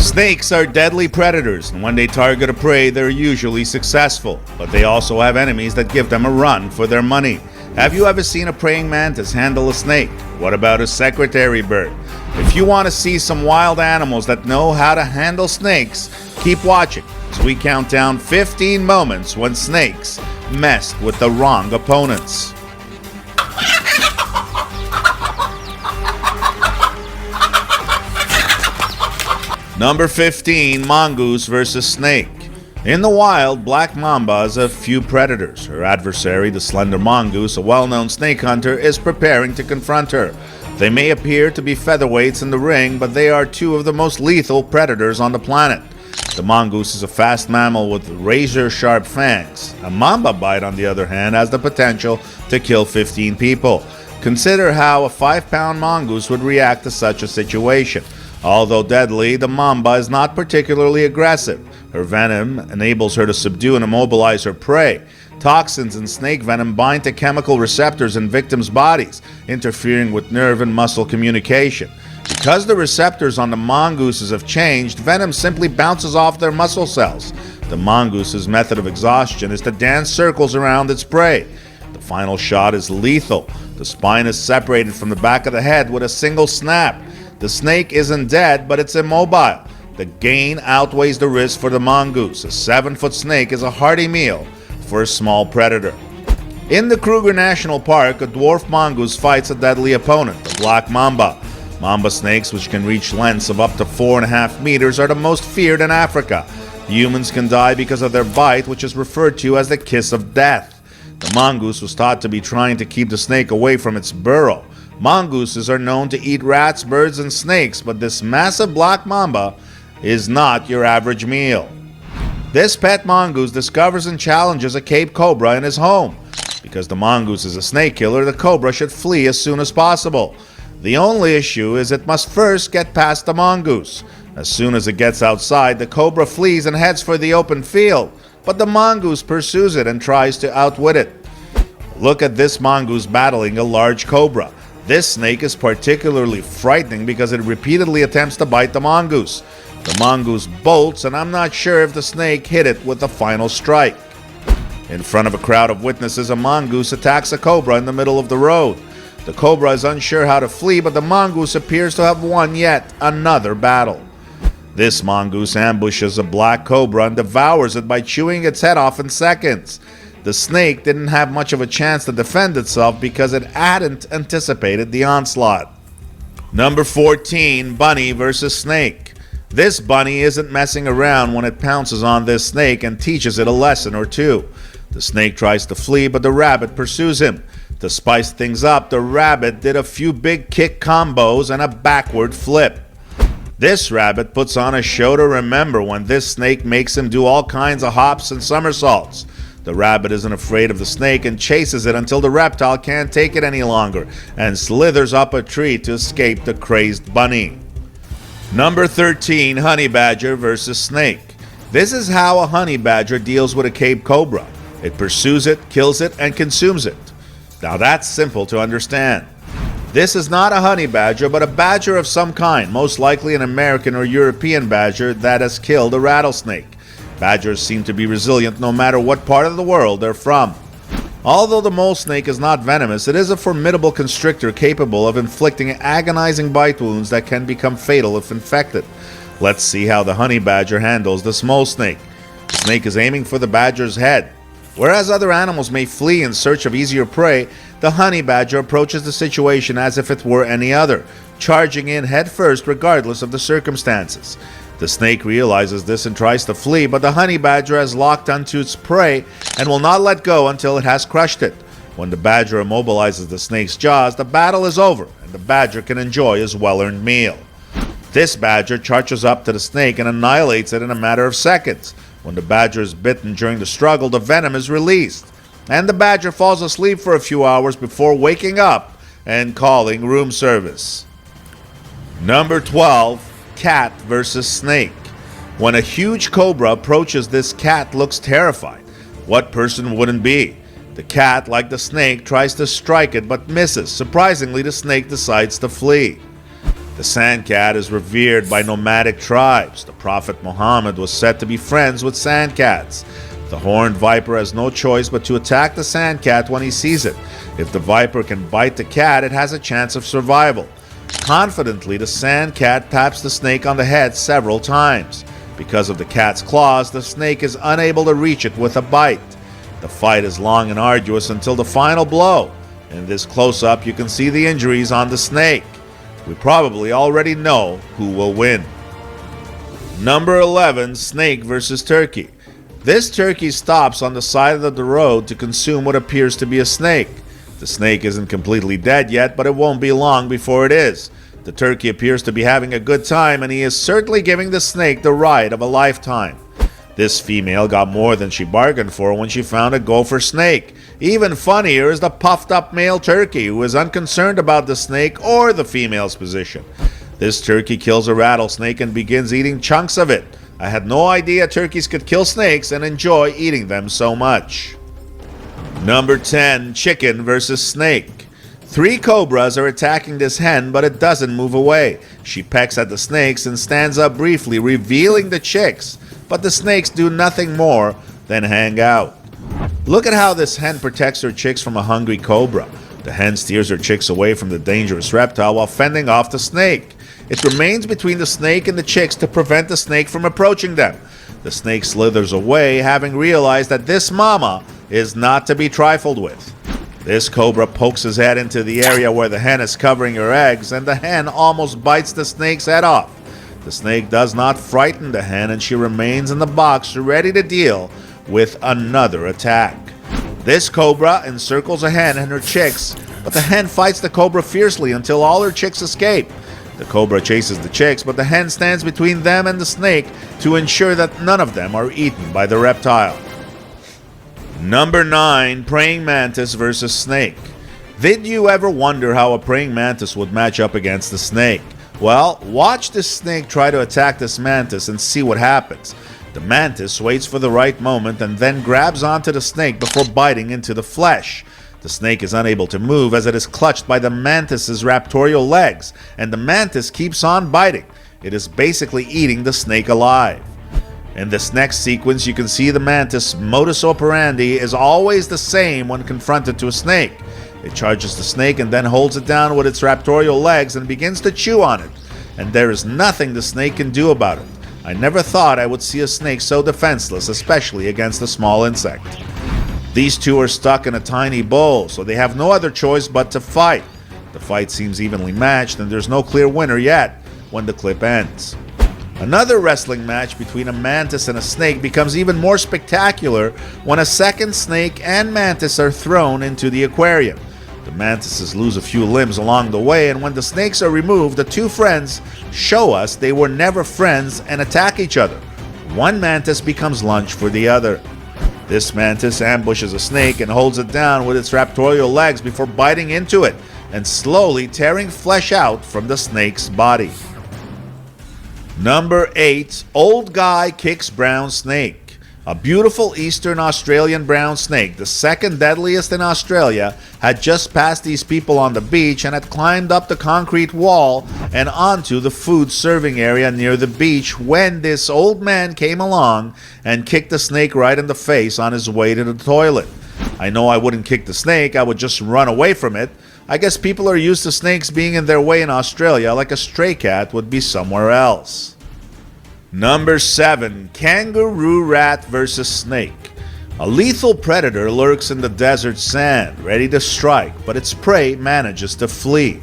Snakes are deadly predators, and when they target a prey, they're usually successful. But they also have enemies that give them a run for their money. Have you ever seen a praying mantis handle a snake? What about a secretary bird? If you want to see some wild animals that know how to handle snakes, keep watching as we count down 15 moments when snakes messed with the wrong opponents. Number 15, mongoose versus snake. In the wild, black mamba has a few predators. Her adversary, the slender mongoose, a well-known snake hunter, is preparing to confront her. They may appear to be featherweights in the ring, but they are two of the most lethal predators on the planet. The mongoose is a fast mammal with razor-sharp fangs. A mamba bite, on the other hand, has the potential to kill 15 people. Consider how a 5-pound mongoose would react to such a situation. Although deadly, the mamba is not particularly aggressive. Her venom enables her to subdue and immobilize her prey. Toxins in snake venom bind to chemical receptors in victims' bodies, interfering with nerve and muscle communication. Because the receptors on the mongooses have changed, venom simply bounces off their muscle cells. The mongoose's method of exhaustion is to dance circles around its prey. The final shot is lethal. The spine is separated from the back of the head with a single snap. The snake isn't dead, but it's immobile. The gain outweighs the risk for the mongoose. A 7-foot snake is a hearty meal for a small predator. In the Kruger National Park, a dwarf mongoose fights a deadly opponent, the black mamba. Mamba snakes, which can reach lengths of up to 4.5 meters, are the most feared in Africa. Humans can die because of their bite, which is referred to as the kiss of death. The mongoose was thought to be trying to keep the snake away from its burrow. Mongooses are known to eat rats, birds, and snakes, but this massive black mamba is not your average meal. This pet mongoose discovers and challenges a Cape cobra in his home. Because the mongoose is a snake killer, the cobra should flee as soon as possible. The only issue is it must first get past the mongoose. As soon as it gets outside, the cobra flees and heads for the open field, but the mongoose pursues it and tries to outwit it. Look at this mongoose battling a large cobra. This snake is particularly frightening because it repeatedly attempts to bite the mongoose. The mongoose bolts, and I'm not sure if the snake hit it with the final strike. In front of a crowd of witnesses, a mongoose attacks a cobra in the middle of the road. The cobra is unsure how to flee, but the mongoose appears to have won yet another battle. This mongoose ambushes a black cobra and devours it by chewing its head off in seconds. The snake didn't have much of a chance to defend itself because it hadn't anticipated the onslaught. Number 14, bunny versus snake. This bunny isn't messing around when it pounces on this snake and teaches it a lesson or two. The snake tries to flee, but the rabbit pursues him. To spice things up, the rabbit did a few big kick combos and a backward flip. This rabbit puts on a show to remember when this snake makes him do all kinds of hops and somersaults. The rabbit isn't afraid of the snake and chases it until the reptile can't take it any longer and slithers up a tree to escape the crazed bunny. Number 13, honey badger versus snake. This is how a honey badger deals with a Cape cobra. It pursues it, kills it, and consumes it. Now that's simple to understand. This is not a honey badger, but a badger of some kind, most likely an American or European badger that has killed a rattlesnake. Badgers seem to be resilient no matter what part of the world they're from. Although the mole snake is not venomous, it is a formidable constrictor capable of inflicting agonizing bite wounds that can become fatal if infected. Let's see how the honey badger handles the mole snake. The snake is aiming for the badger's head. Whereas other animals may flee in search of easier prey, the honey badger approaches the situation as if it were any other, charging in headfirst regardless of the circumstances. The snake realizes this and tries to flee, but the honey badger has locked onto its prey and will not let go until it has crushed it. When the badger immobilizes the snake's jaws, the battle is over and the badger can enjoy his well-earned meal. This badger charges up to the snake and annihilates it in a matter of seconds. When the badger is bitten during the struggle, the venom is released, and the badger falls asleep for a few hours before waking up and calling room service. Number 12, cat versus snake. When a huge cobra approaches, this cat looks terrified. What person wouldn't be? The cat, like the snake, tries to strike it but misses. Surprisingly, the snake decides to flee. The sand cat is revered by nomadic tribes. The Prophet Muhammad was said to be friends with sand cats. The horned viper has no choice but to attack the sand cat when he sees it. If the viper can bite the cat, it has a chance of survival. Confidently, the sand cat taps the snake on the head several times. Because of the cat's claws, the snake is unable to reach it with a bite. The fight is long and arduous until the final blow. In this close-up, you can see the injuries on the snake. We probably already know who will win. Number 11, snake versus turkey. This turkey stops on the side of the road to consume what appears to be a snake. The snake isn't completely dead yet, but it won't be long before it is. The turkey appears to be having a good time, and he is certainly giving the snake the ride of a lifetime. This female got more than she bargained for when she found a gopher snake. Even funnier is the puffed-up male turkey, who is unconcerned about the snake or the female's position. This turkey kills a rattlesnake and begins eating chunks of it. I had no idea turkeys could kill snakes and enjoy eating them so much. Number 10, chicken versus snake. 3 cobras are attacking this hen, but it doesn't move away. She pecks at the snakes and stands up briefly, revealing the chicks, but the snakes do nothing more than hang out. Look at how this hen protects her chicks from a hungry cobra. The hen steers her chicks away from the dangerous reptile while fending off the snake. It remains between the snake and the chicks to prevent the snake from approaching them. The snake slithers away, having realized that this mama is not to be trifled with. This cobra pokes his head into the area where the hen is covering her eggs, and the hen almost bites the snake's head off. The snake does not frighten the hen, and she remains in the box ready to deal with another attack. This cobra encircles a hen and her chicks, but the hen fights the cobra fiercely until all her chicks escape. The cobra chases the chicks, but the hen stands between them and the snake to ensure that none of them are eaten by the reptile. Number 9, praying mantis versus snake. Did you ever wonder how a praying mantis would match up against the snake? Well, watch this snake try to attack this mantis and see what happens. The mantis waits for the right moment and then grabs onto the snake before biting into the flesh. The snake is unable to move as it is clutched by the mantis's raptorial legs, and the mantis keeps on biting. It is basically eating the snake alive. In this next sequence, you can see the mantis' modus operandi is always the same when confronted to a snake. It charges the snake and then holds it down with its raptorial legs and begins to chew on it. And there is nothing the snake can do about it. I never thought I would see a snake so defenseless, especially against a small insect. These two are stuck in a tiny bowl, so they have no other choice but to fight. The fight seems evenly matched, and there's no clear winner yet when the clip ends. Another wrestling match between a mantis and a snake becomes even more spectacular when a second snake and mantis are thrown into the aquarium. The mantises lose a few limbs along the way, and when the snakes are removed, the two friends show us they were never friends and attack each other. One mantis becomes lunch for the other. This mantis ambushes a snake and holds it down with its raptorial legs before biting into it and slowly tearing flesh out from the snake's body. Number 8, old guy kicks brown snake. A beautiful eastern Australian brown snake, the second deadliest in Australia, had just passed these people on the beach and had climbed up the concrete wall and onto the food serving area near the beach when this old man came along and kicked the snake right in the face on his way to the toilet. I know I wouldn't kick the snake, I would just run away from it. I guess people are used to snakes being in their way in Australia like a stray cat would be somewhere else. Number 7, kangaroo rat versus snake. A lethal predator lurks in the desert sand, ready to strike, but its prey manages to flee.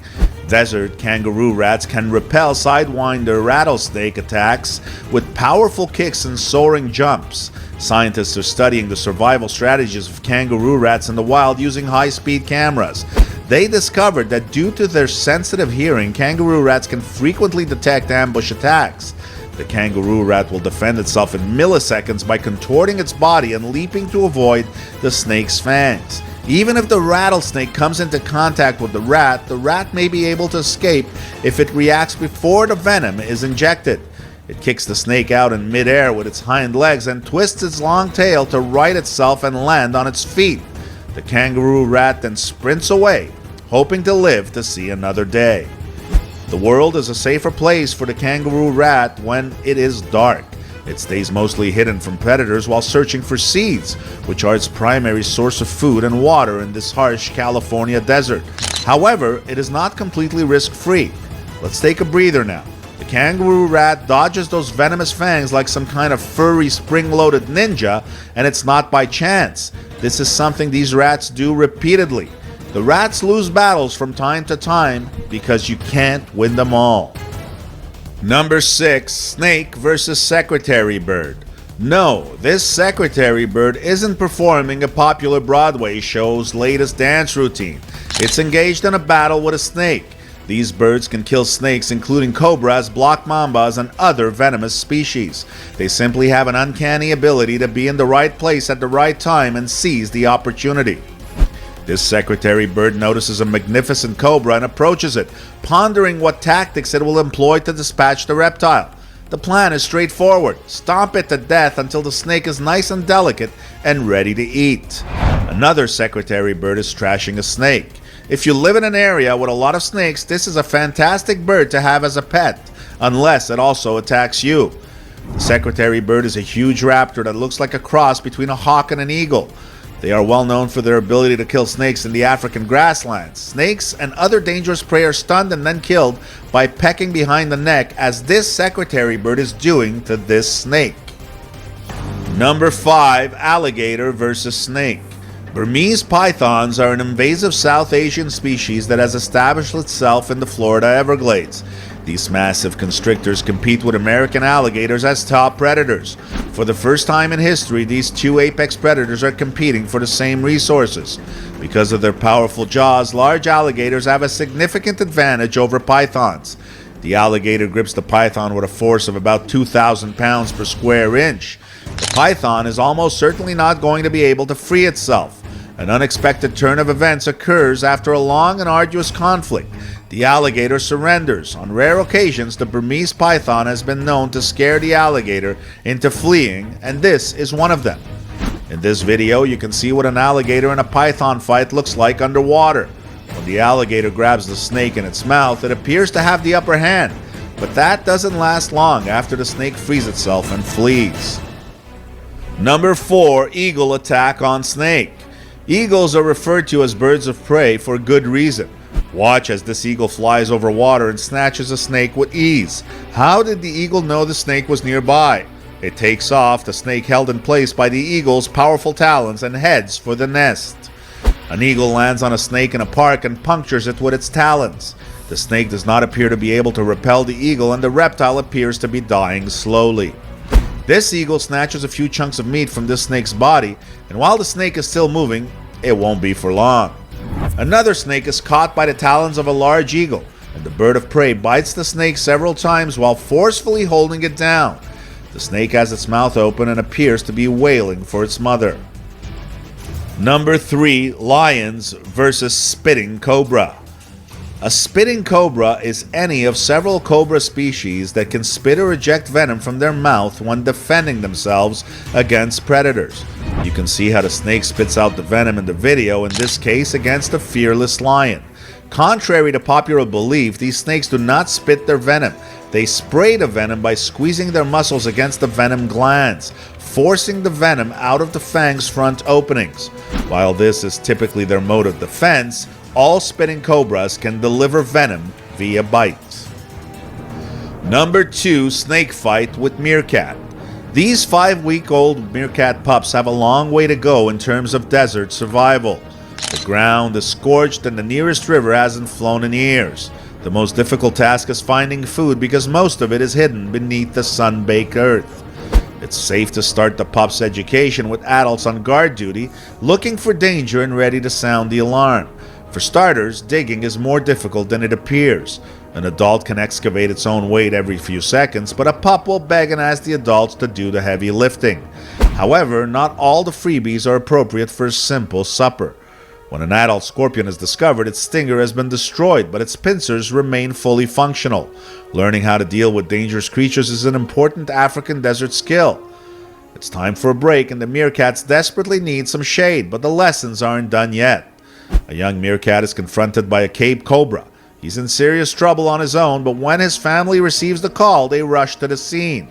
Desert kangaroo rats can repel sidewinder rattlesnake attacks with powerful kicks and soaring jumps. Scientists are studying the survival strategies of kangaroo rats in the wild using high-speed cameras. They discovered that due to their sensitive hearing, kangaroo rats can frequently detect ambush attacks. The kangaroo rat will defend itself in milliseconds by contorting its body and leaping to avoid the snake's fangs. Even if the rattlesnake comes into contact with the rat may be able to escape if it reacts before the venom is injected. It kicks the snake out in midair with its hind legs and twists its long tail to right itself and land on its feet. The kangaroo rat then sprints away, hoping to live to see another day. The world is a safer place for the kangaroo rat when it is dark. It stays mostly hidden from predators while searching for seeds, which are its primary source of food and water in this harsh California desert. However, it is not completely risk-free. Let's take a breather now. The kangaroo rat dodges those venomous fangs like some kind of furry spring-loaded ninja, and it's not by chance. This is something these rats do repeatedly. The rats lose battles from time to time because you can't win them all. Number 6. Snake versus secretary bird. No, this secretary bird isn't performing a popular Broadway show's latest dance routine. It's engaged in a battle with a snake. These birds can kill snakes, including cobras, black mambas, and other venomous species. They simply have an uncanny ability to be in the right place at the right time and seize the opportunity. This secretary bird notices a magnificent cobra and approaches it, pondering what tactics it will employ to dispatch the reptile. The plan is straightforward. Stomp it to death until the snake is nice and delicate and ready to eat. Another secretary bird is trashing a snake. If you live in an area with a lot of snakes, this is a fantastic bird to have as a pet, unless it also attacks you. The secretary bird is a huge raptor that looks like a cross between a hawk and an eagle. They are well known for their ability to kill snakes in the African grasslands. Snakes and other dangerous prey are stunned and then killed by pecking behind the neck, as this secretary bird is doing to this snake. Number 5. Alligator versus snake. Burmese pythons are an invasive South Asian species that has established itself in the Florida Everglades. These massive constrictors compete with American alligators as top predators. For the first time in history, these two apex predators are competing for the same resources. Because of their powerful jaws, large alligators have a significant advantage over pythons. The alligator grips the python with a force of about 2,000 pounds per square inch. The python is almost certainly not going to be able to free itself. An unexpected turn of events occurs after a long and arduous conflict. The alligator surrenders. On rare occasions, the Burmese python has been known to scare the alligator into fleeing, and this is one of them. In this video, you can see what an alligator in a python fight looks like underwater. When the alligator grabs the snake in its mouth, it appears to have the upper hand, but that doesn't last long after the snake frees itself and flees. Number 4. Eagle attack on snake. Eagles are referred to as birds of prey for good reason. Watch as this eagle flies over water and snatches a snake with ease. How did the eagle know the snake was nearby? It takes off, the snake held in place by the eagle's powerful talons, and heads for the nest. An eagle lands on a snake in a park and punctures it with its talons. The snake does not appear to be able to repel the eagle, and the reptile appears to be dying slowly. This eagle snatches a few chunks of meat from this snake's body, and while the snake is still moving, it won't be for long. Another snake is caught by the talons of a large eagle, and the bird of prey bites the snake several times while forcefully holding it down. The snake has its mouth open and appears to be wailing for its mother. Number 3. Lions versus spitting cobra. A spitting cobra is any of several cobra species that can spit or eject venom from their mouth when defending themselves against predators. You can see how the snake spits out the venom in the video, in this case against a fearless lion. Contrary to popular belief, these snakes do not spit their venom. They spray the venom by squeezing their muscles against the venom glands, forcing the venom out of the fang's front openings. While this is typically their mode of defense, all spitting cobras can deliver venom via bites. Number 2. Snake fight with meerkat. These 5-week-old meerkat pups have a long way to go in terms of desert survival. The ground is scorched and the nearest river hasn't flown in years. The most difficult task is finding food because most of it is hidden beneath the sun-baked earth. It's safe to start the pup's education with adults on guard duty, looking for danger and ready to sound the alarm. For starters, digging is more difficult than it appears. An adult can excavate its own weight every few seconds, but a pup will beg and ask the adults to do the heavy lifting. However, not all the freebies are appropriate for a simple supper. When an adult scorpion is discovered, its stinger has been destroyed, but its pincers remain fully functional. Learning how to deal with dangerous creatures is an important African desert skill. It's time for a break, and the meerkats desperately need some shade, but the lessons aren't done yet. A young meerkat is confronted by a Cape cobra. He's in serious trouble on his own, but when his family receives the call, they rush to the scene.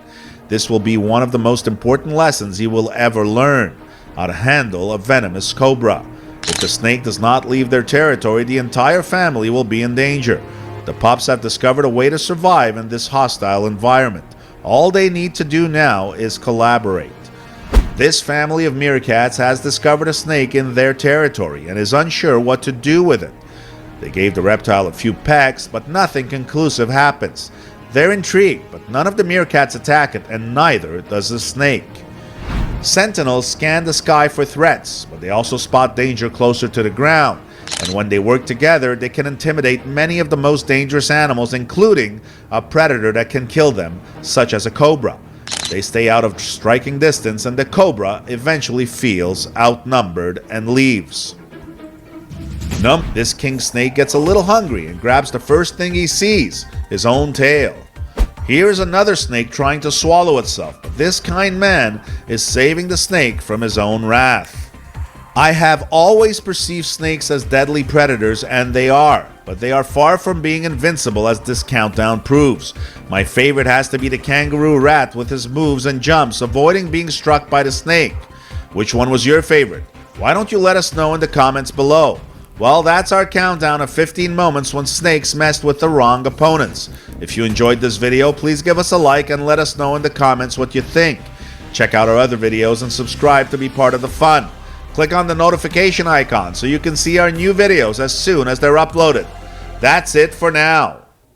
This will be one of the most important lessons he will ever learn: how to handle a venomous cobra. If the snake does not leave their territory, the entire family will be in danger. The pups have discovered a way to survive in this hostile environment. All they need to do now is collaborate. This family of meerkats has discovered a snake in their territory and is unsure what to do with it. They gave the reptile a few pecks, but nothing conclusive happens. They're intrigued, but none of the meerkats attack it, and neither does the snake. Sentinels scan the sky for threats, but they also spot danger closer to the ground. And when they work together, they can intimidate many of the most dangerous animals, including a predator that can kill them, such as a cobra. They stay out of striking distance, and the cobra eventually feels outnumbered and leaves. This king snake gets a little hungry and grabs the first thing he sees, his own tail. Here is another snake trying to swallow itself, but this kind man is saving the snake from his own wrath. I have always perceived snakes as deadly predators, and they are, but they are far from being invincible, as this countdown proves. My favorite has to be the kangaroo rat with his moves and jumps, avoiding being struck by the snake. Which one was your favorite? Why don't you let us know in the comments below? Well, that's our countdown of 15 moments when snakes messed with the wrong opponents. If you enjoyed this video, please give us a like and let us know in the comments what you think. Check out our other videos and subscribe to be part of the fun. Click on the notification icon so you can see our new videos as soon as they're uploaded. That's it for now.